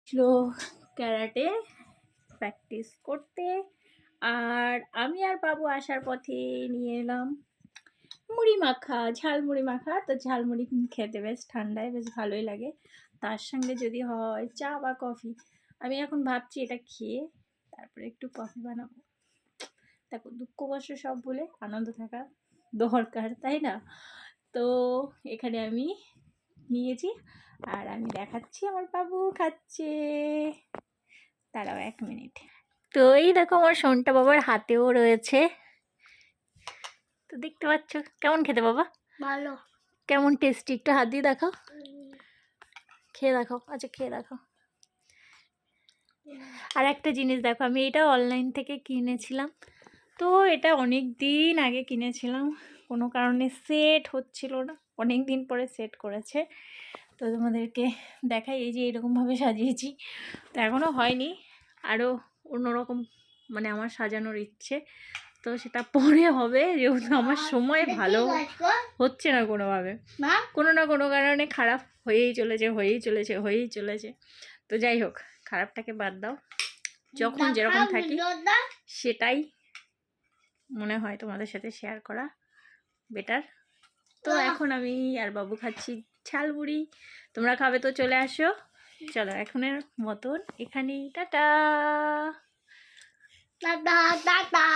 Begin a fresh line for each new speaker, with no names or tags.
ছিল karate practice করতে। আর আমি আর বাবু আসার পথে নিয়ে এলাম মুড়ি মাখা, ঝালমুড়ি মাখা। তো ঝালমুড়ি খেতে বেশ ঠান্ডায় বেশ ভালোই লাগে, তার সঙ্গে যদি হয় চা বা কফি। আমি এখন ভাবছি এটা খেয়ে তারপরে একটু কফি বানাবো। দেখো, দুঃখ কষ্ট সব ভুলে আনন্দ থাকা দরকার, তাই না? তো এখানে আমি নিয়েছি আর আমি দেখাচ্ছি আমার বাবু খাচ্ছে। দাঁড়াও 1 মিনিট। তো এই দেখো আমার সোনটা বাবার হাতেও রয়েছে। তো দেখতে পাচ্ছ কেমন খেতে বাবা?
ভালো।
কেমন টেস্টি? একটু হাত দিয়ে দেখাও, খেয়ে দেখাও। আচ্ছা, খেয়ে দেখাও। আর একটা জিনিস দেখো, আমি এটা অনলাইন থেকে কিনেছিলাম। তো এটা অনেক দিন আগে কিনেছিলাম, কোনো কারণে সেট হচ্ছিল না, অনেক দিন পরে সেট করেছে। তো তোমাদেরকে দেখাই, এই যে এরকমভাবে সাজিয়েছি। তো এখনও হয়নি, আরও অন্যরকম মানে আমার সাজানোর ইচ্ছে। তো সেটা পরে হবে, যেহেতু আমার সময় ভালো হচ্ছে না কোনোভাবে, কোনো না কোনো কারণে খারাপ হয়েই চলেছে। তো যাই হোক, খারাপটাকে বাদ দাও, যখন যেরকম থাকি সেটাই মনে হয় তোমাদের সাথে শেয়ার করা বেটার। তো এখন আমি আর বাবু খাচ্ছি ঝালমুড়ি। তোমরা খাবে তো চলে আসো। চলো এখনের মতন এখানেই, টাটা।
Tata tata.